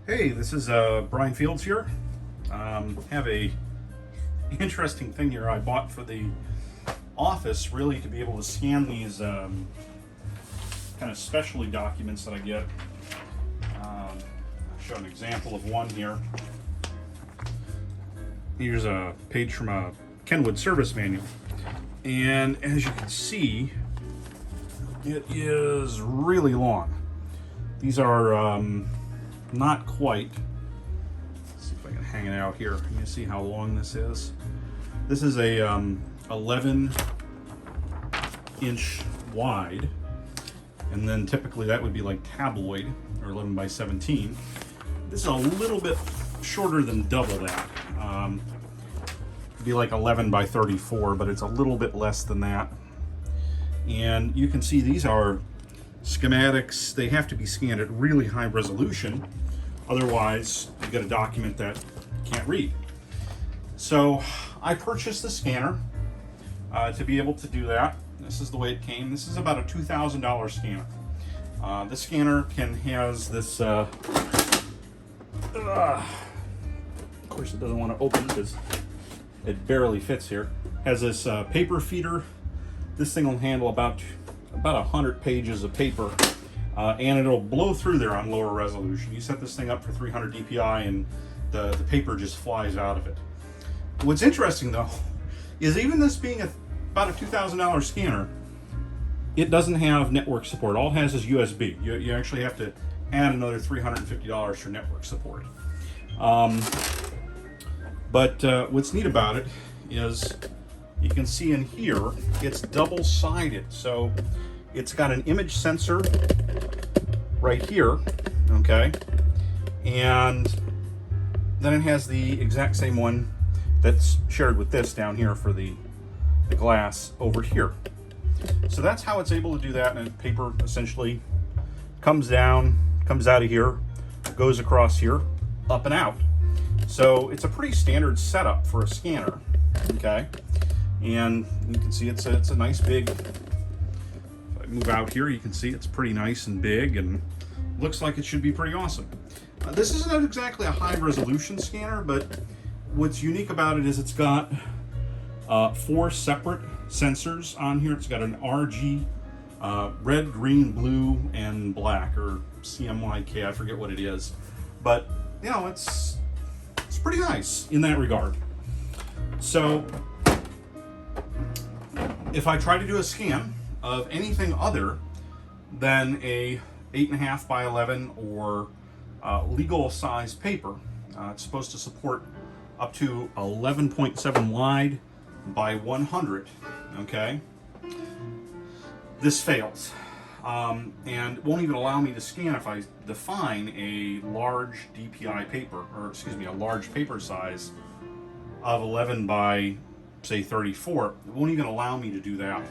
Hey, this is Brian Fields here. Have a interesting thing here I bought for the office, really to be able to scan these kind of specialty documents that I get. I'll show an example of one here. Here's a page from a Kenwood service manual, and as you can see, it is really long. These are not quite. Let's see if I can hang it out here. You can see how long this is. This is a 11-inch wide, and then typically that would be like tabloid, or 11 by 17. This is a little bit shorter than double that. It'd be like 11 by 34, but it's a little bit less than that. And you can see these are schematics. They have to be scanned at really high resolution, otherwise you get a document that you can't read. So I purchased the scanner to be able to do that. This is the way it came. This is about a $2,000 scanner. This scanner has this of course it doesn't want to open because it barely fits here. Has this paper feeder. This thing will handle about 100 pages of paper, and it'll blow through there on lower resolution. You set this thing up for 300 dpi and the paper just flies out of it. What's interesting though is even this being about a $2,000 scanner, it doesn't have network support. All it has is USB. You actually have to add another $350 for network support. But what's neat about it is you can see in here it's double-sided. So it's got an image sensor right here, okay? And then it has the exact same one that's shared with this down here for the glass over here. So that's how it's able to do that, and the paper essentially comes down, comes out of here, goes across here, up and out. So it's a pretty standard setup for a scanner, okay? And you can see it's a nice big, if I move out here, you can see it's pretty nice and big and looks like it should be pretty awesome. This isn't exactly a high resolution scanner, but what's unique about it is it's got 4 separate sensors on here. It's got an RG, red, green, blue, and black, or CMYK, I forget what it is. But, you know, it's pretty nice in that regard. So, if I try to do a scan of anything other than a 8.5 by 11 or legal size paper, it's supposed to support up to 11.7 wide by 100, okay? This fails. And won't even allow me to scan if I define a large DPI paper, or excuse me, a large paper size of 11 by, say, 34. It won't even allow me to do that.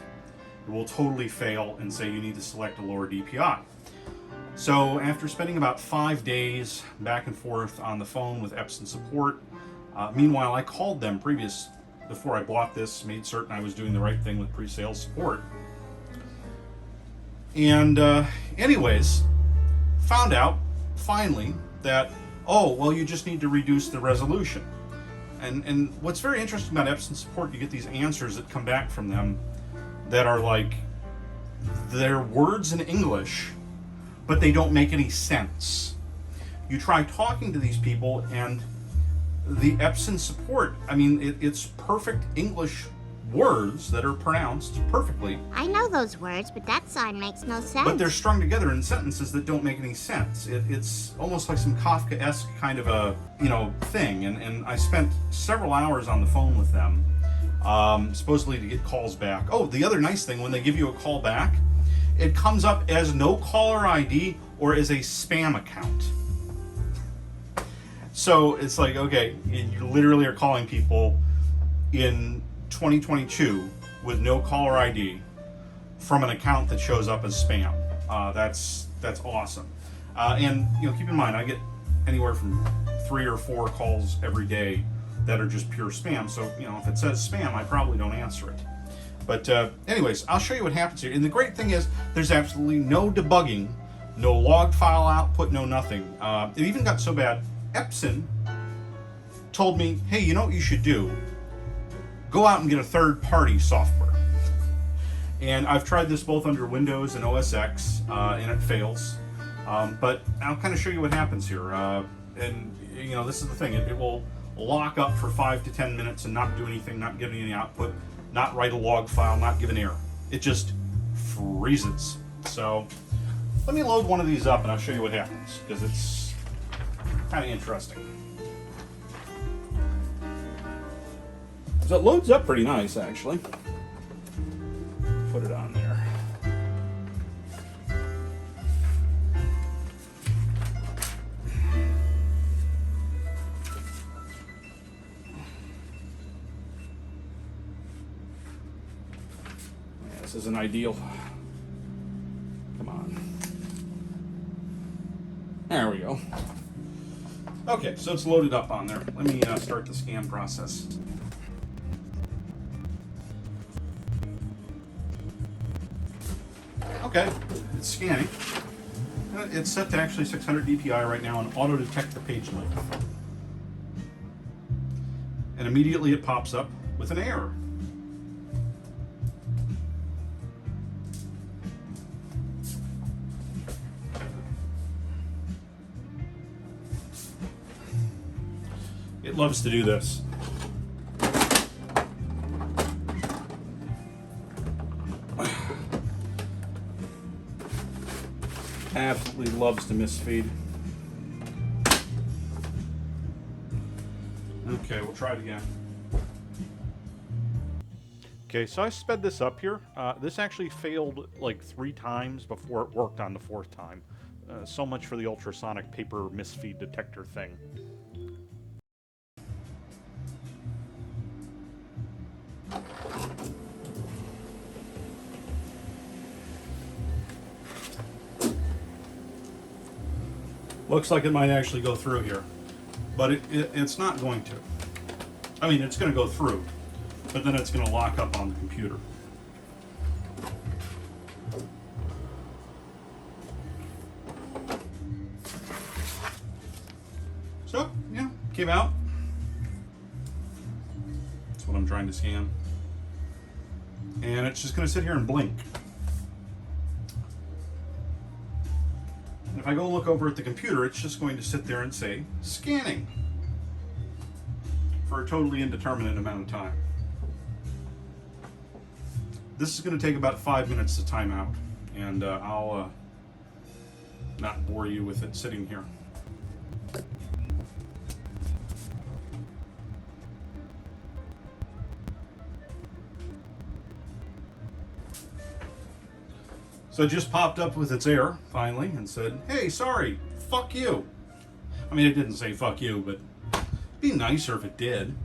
It will totally fail and say you need to select a lower DPI. So after spending about 5 days back and forth on the phone with Epson support, meanwhile I called them before I bought this, made certain I was doing the right thing with pre-sales support. And anyways, found out finally that, oh, well, you just need to reduce the resolution. And what's very interesting about Epson support, you get these answers that come back from them that are like, they're words in English, but they don't make any sense. You try talking to these people and the Epson support, I mean, it's perfect English words that are pronounced perfectly. I know those words, but that sign makes no sense. But they're strung together in sentences that don't make any sense. It's almost like some Kafka-esque kind of a, thing. And I spent several hours on the phone with them, supposedly to get calls back. Oh, the other nice thing, when they give you a call back, it comes up as no caller ID or as a spam account. So it's like, okay, you literally are calling people in 2022 with no caller ID from an account that shows up as spam. That's awesome. And keep in mind, I get anywhere from 3 or 4 calls every day that are just pure spam. So if it says spam, I probably don't answer it. But anyways, I'll show you what happens here. And the great thing is there's absolutely no debugging No log file output, no nothing. It even got so bad, Epson told me, hey, you know what you should do? Go out and get a third-party software. And I've tried this both under Windows and OS X, and it fails. But I'll kind of show you what happens here. And you know, this is the thing, it will lock up for 5 to 10 minutes and not do anything, not give any output, not write a log file, not give an error. It just freezes. So let me load one of these up and I'll show you what happens, because it's kind of interesting. So it loads up pretty nice, actually. Put it on there. Yeah, this isn't ideal. Come on. There we go. Okay, so it's loaded up on there. Let me start the scan process. Okay, it's scanning. It's set to actually 600 DPI right now and auto detect the page length. And immediately it pops up with an error. It loves to do this. Absolutely loves to misfeed. Okay, we'll try it again. Okay, so I sped this up here. This actually failed like 3 times before it worked on the 4th time. So much for the ultrasonic paper misfeed detector thing. Looks like it might actually go through here, but it's not going to. I mean, it's going to go through, but then it's going to lock up on the computer. So, yeah, came out. That's what I'm trying to scan. And it's just going to sit here and blink. If I go look over at the computer, it's just going to sit there and say, scanning, for a totally indeterminate amount of time. This is going to take about 5 minutes to time out, and I'll not bore you with it sitting here. So it just popped up with its error, finally, and said, hey, sorry, fuck you. I mean, it didn't say fuck you, but it'd be nicer if it did.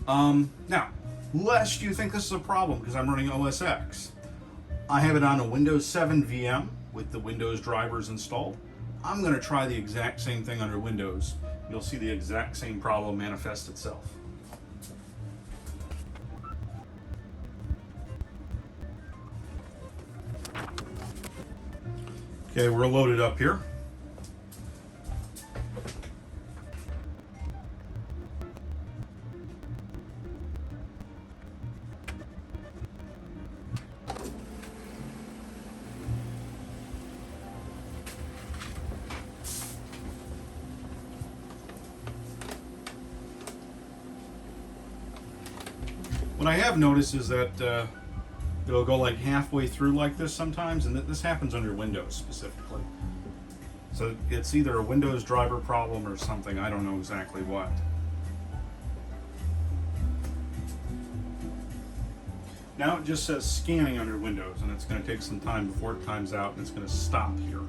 Now, lest you think this is a problem because I'm running OS X, I have it on a Windows 7 VM with the Windows drivers installed. I'm going to try the exact same thing under Windows. You'll see the exact same problem manifest itself. Okay, we're loaded up here. What I have noticed is that it'll go like halfway through like this sometimes, and this happens under Windows specifically. So it's either a Windows driver problem or something, I don't know exactly what. Now it just says scanning under Windows, and it's going to take some time before it times out, and it's going to stop here.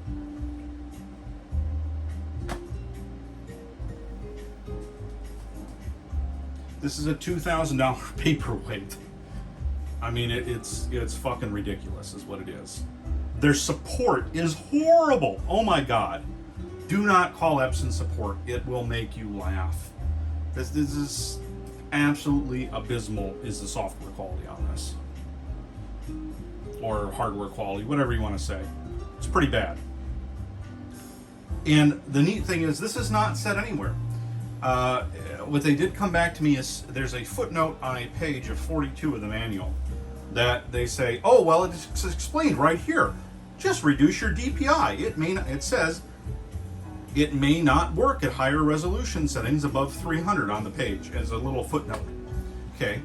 This is a $2,000 paperweight. I mean, it's fucking ridiculous is what it is. Their support is horrible. Oh my God. Do not call Epson support. It will make you laugh. This is absolutely abysmal is the software quality on this. Or hardware quality, whatever you want to say. It's pretty bad. And the neat thing is, this is not said anywhere. What they did come back to me is there's a footnote on a page of 42 of the manual that they say, oh, well, it's explained right here. Just reduce your DPI. It says it may not work at higher resolution settings above 300 on the page as a little footnote. Okay,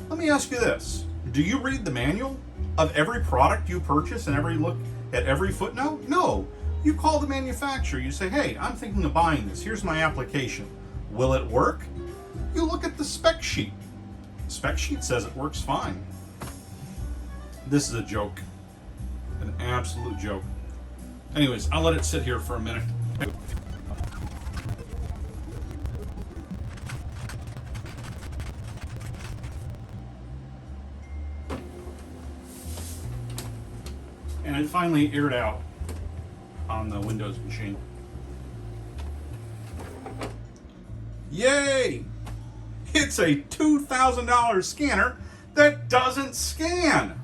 let me ask you this. Do you read the manual of every product you purchase and look at every footnote? No. You call the manufacturer, you say, hey, I'm thinking of buying this. Here's my application. Will it work? You look at the spec sheet. The spec sheet says it works fine. This is a joke. An absolute joke. Anyways, I'll let it sit here for a minute. And it finally aired out on the Windows machine. Yay! It's a $2,000 scanner that doesn't scan.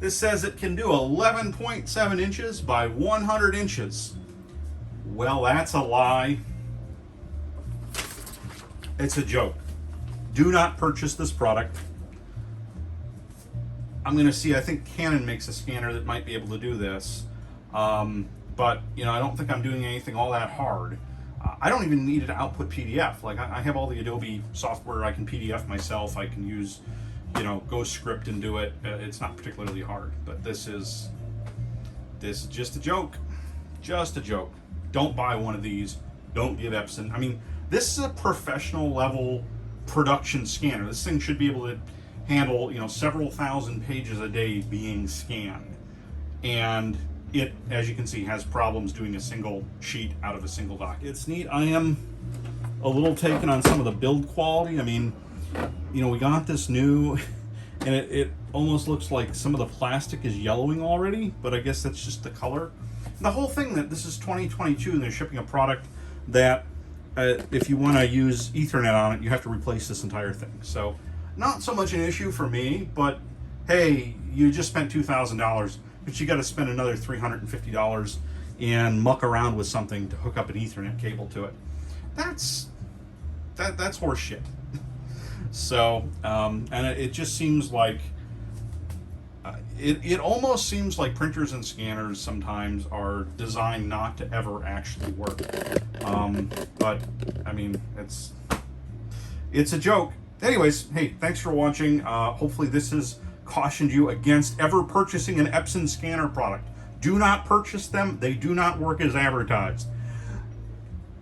This says it can do 11.7 inches by 100 inches. Well, that's a lie. It's a joke. Do not purchase this product. I'm going to see, I think Canon makes a scanner that might be able to do this. But, you know, I don't think I'm doing anything all that hard. I don't even need it to output PDF. Like, I have all the Adobe software. I can PDF myself. I can use, you know, GhostScript and do it. It's not particularly hard. But this is just a joke. Just a joke. Don't buy one of these. Don't give Epson. I mean, this is a professional level production scanner. This thing should be able to handle, you know, several thousand pages a day being scanned. And it, as you can see, has problems doing a single sheet out of a single doc. It's neat. I am a little taken on some of the build quality. I mean, you know, we got this new, and it almost looks like some of the plastic is yellowing already, but I guess that's just the color. The whole thing that this is 2022 and they're shipping a product that if you want to use Ethernet on it, you have to replace this entire thing. So not so much an issue for me, but hey, you just spent $2,000, but you got to spend another $350 and muck around with something to hook up an Ethernet cable to it. That's horse shit. So, and it just seems like, it almost seems like printers and scanners sometimes are designed not to ever actually work. But, I mean, it's a joke. Anyways, hey, thanks for watching. Hopefully this has cautioned you against ever purchasing an Epson scanner product. Do not purchase them. They do not work as advertised.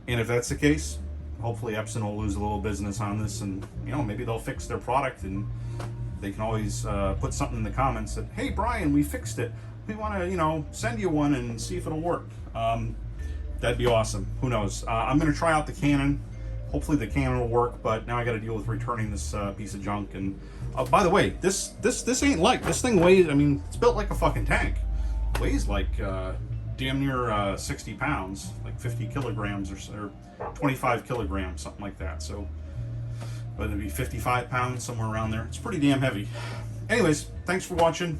And if that's the case, hopefully Epson will lose a little business on this, and you know, maybe they'll fix their product, and they can always put something in the comments that, hey Brian, we fixed it. We want to, you know, send you one and see if it'll work. That'd be awesome. Who knows? I'm going to try out the Canon. Hopefully the Canon will work, but now I got to deal with returning this piece of junk. And by the way, this ain't light. This thing weighs, I mean, it's built like a fucking tank. It weighs like damn near 60 pounds, like 50 kilograms or 25 kilograms, something like that. So, but it'd be 55 pounds, somewhere around there. It's pretty damn heavy. Anyways, thanks for watching.